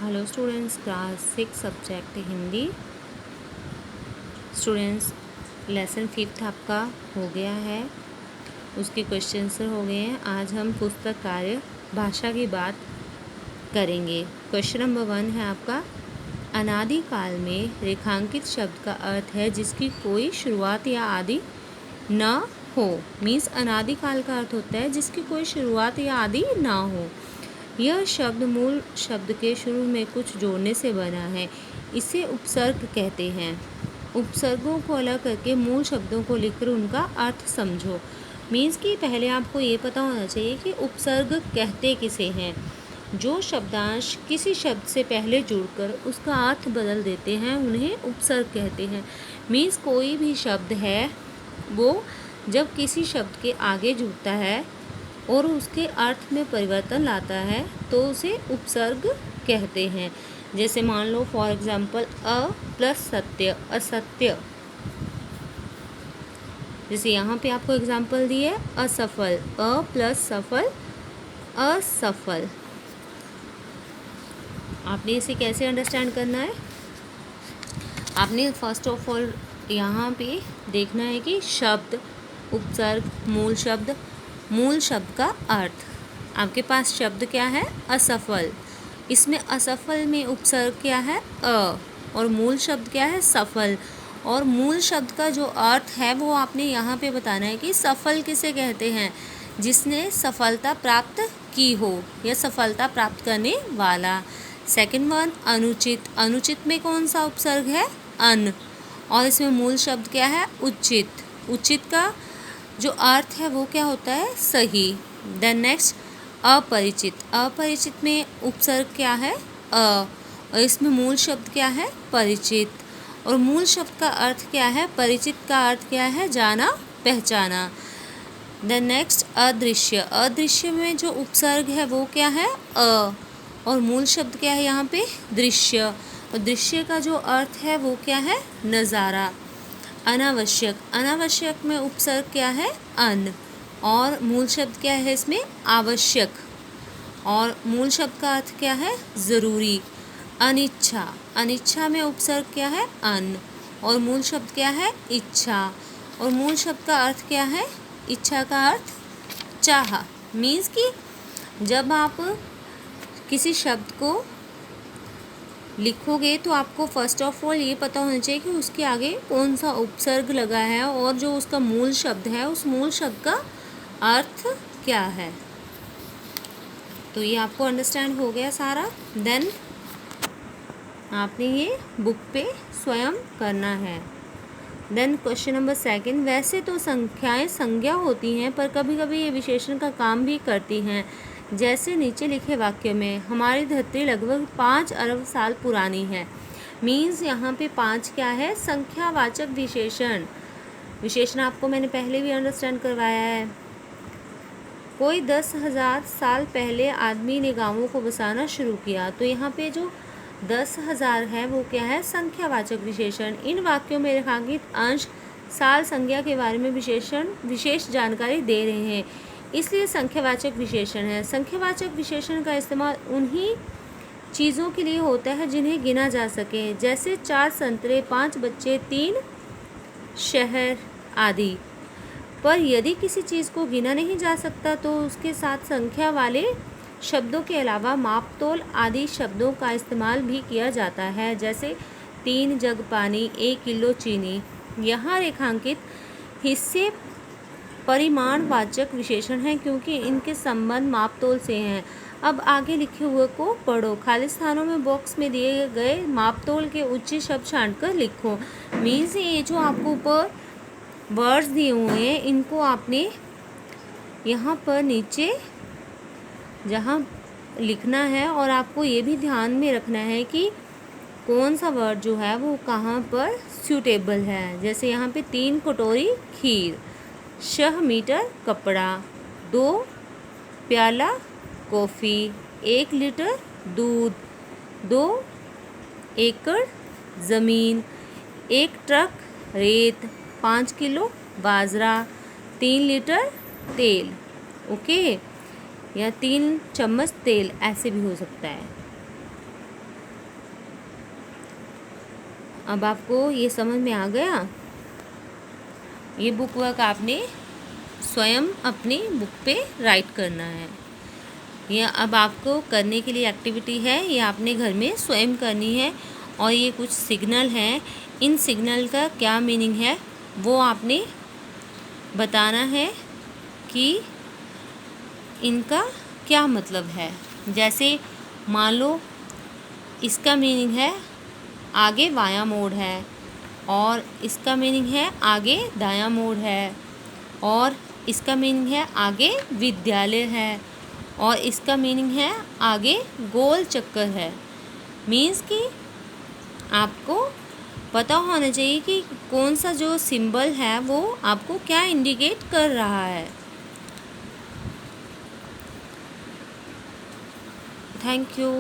Hello students, class 6 subject Hindi. Students, lesson 5 आपका हो गया है, उसके क्वेश्चन आंसर हो गए हैं। आज हम पुस्तक कार्य भाषा की बात करेंगे। क्वेश्चन नंबर 1 है आपका, अनादि काल में रेखांकित शब्द का अर्थ है जिसकी कोई शुरुआत या आदि न हो। मीन्स अनादि काल का अर्थ होता है जिसकी कोई शुरुआत या आदि ना हो। यह शब्द मूल शब्द के शुरू में कुछ जोड़ने से बना है, इसे उपसर्ग कहते हैं। उपसर्गों को अलग करके मूल शब्दों को लिखकर उनका अर्थ समझो। मीन्स कि पहले आपको ये पता होना चाहिए कि उपसर्ग कहते किसे हैं। जो शब्दांश किसी शब्द से पहले जुड़कर उसका अर्थ बदल देते हैं उन्हें उपसर्ग कहते हैं। मीन्स कोई भी शब्द है वो जब किसी शब्द के आगे जुड़ता है और उसके अर्थ में परिवर्तन लाता है तो उसे उपसर्ग कहते हैं। जैसे मान लो फॉर एग्जाम्पल अ प्लस सत्य, असत्य। जैसे यहाँ पे आपको एग्जाम्पल दिए असफल, अ प्लस सफल, असफल। आपने इसे कैसे अंडरस्टैंड करना है? आपने फर्स्ट ऑफ ऑल यहाँ पे देखना है कि शब्द, उपसर्ग, मूल शब्द का अर्थ। आपके पास शब्द क्या है? असफल। इसमें असफल में उपसर्ग क्या है? अ, और मूल शब्द क्या है? सफल। और मूल शब्द का जो अर्थ है वो आपने यहाँ पे बताना है कि सफल किसे कहते हैं? जिसने सफलता प्राप्त की हो या सफलता प्राप्त करने वाला। सेकंड वन, अनुचित। अनुचित में कौन सा उपसर्ग है? अन। और इसमें मूल शब्द क्या है? उचित। उचित का जो अर्थ है वो क्या होता है? सही। देन नेक्स्ट, अपरिचित। अपरिचित में उपसर्ग क्या है? अ, और इसमें मूल शब्द क्या है? परिचित। और मूल शब्द का अर्थ क्या है? परिचित का अर्थ क्या है? जाना, पहचाना। देन नेक्स्ट, अदृश्य। अदृश्य में जो उपसर्ग है वो क्या है? अ, और मूल शब्द क्या है यहाँ पे? दृश्य। और दृश्य का जो अर्थ है वो क्या है? नज़ारा। अनावश्यक। अनावश्यक में उपसर्ग क्या है? अन। और मूल शब्द क्या है इसमें? आवश्यक। और मूल शब्द का अर्थ क्या है? ज़रूरी। अनिच्छा। अनिच्छा में उपसर्ग क्या है? अन। और मूल शब्द क्या है? इच्छा। और मूल शब्द का अर्थ क्या है? इच्छा का अर्थ चाह। मीन्स कि जब आप किसी शब्द को लिखोगे तो आपको फर्स्ट ऑफ ऑल ये पता होना चाहिए कि उसके आगे कौन सा उपसर्ग लगा है और जो उसका मूल शब्द है उस मूल शब्द का अर्थ क्या है। तो ये आपको अंडरस्टैंड हो गया सारा। देन आपने ये बुक पे स्वयं करना है। देन क्वेश्चन नंबर 2, वैसे तो संख्याएं संज्ञा होती हैं पर कभी कभी ये विशेषण का काम भी करती हैं। जैसे नीचे लिखे वाक्य में, हमारी धरती लगभग 5 अरब साल पुरानी है। मीन्स यहाँ पे 5 क्या है? संख्यावाचक विशेषण। विशेषण आपको मैंने पहले भी अंडरस्टैंड करवाया है। कोई 10,000 साल पहले आदमी ने गांवों को बसाना शुरू किया, तो यहाँ पे जो 10,000 है वो क्या है? संख्यावाचक विशेषण। इन वाक्यों में रेखांकित अंश साल संज्ञा के बारे में विशेष जानकारी दे रहे हैं, इसलिए संख्यावाचक विशेषण है। संख्यावाचक विशेषण का इस्तेमाल उन्हीं चीज़ों के लिए होता है जिन्हें गिना जा सके, जैसे 4 संतरे, 5 बच्चे, 3 शहर आदि। पर यदि किसी चीज़ को गिना नहीं जा सकता तो उसके साथ संख्या वाले शब्दों के अलावा मापतोल आदि शब्दों का इस्तेमाल भी किया जाता है, जैसे 3 जग पानी, 1 किलो चीनी। यहाँ रेखांकित हिस्से परिमाणवाचक विशेषण हैं क्योंकि इनके संबंध मापतोल से हैं। अब आगे लिखे हुए को पढ़ो। खाली स्थानों में बॉक्स में दिए गए मापतोल के उचित शब्द छांटकर लिखो। मीन्स ये जो आपको ऊपर वर्ड्स दिए हुए हैं इनको आपने यहाँ पर नीचे जहाँ लिखना है, और आपको ये भी ध्यान में रखना है कि कौन सा वर्ड जो है वो कहाँ पर सूटेबल है। जैसे यहाँ पे 3 कटोरी खीर, 6 मीटर कपड़ा, 2 प्याला कॉफ़ी, 1 लीटर दूध, 2 एकड़ ज़मीन, 1 ट्रक रेत, 5 किलो बाजरा, 3 लीटर तेल। ओके, या 3 चम्मच तेल, ऐसे भी हो सकता है। अब आपको ये समझ में आ गया। ये बुक वर्क आपने स्वयं अपनी बुक पे राइट करना है। ये अब आपको करने के लिए एक्टिविटी है, ये आपने घर में स्वयं करनी है। और ये कुछ सिग्नल हैं, इन सिग्नल का क्या मीनिंग है वो आपने बताना है कि इनका क्या मतलब है। जैसे मान लो इसका मीनिंग है आगे बायां मोड़ है, और इसका मीनिंग है आगे दायां मोड़ है, और इसका मीनिंग है आगे विद्यालय है, और इसका मीनिंग है आगे गोल चक्कर है। मीन्स कि आपको पता होना चाहिए कि कौन सा जो सिंबल है वो आपको क्या इंडिकेट कर रहा है। Thank you.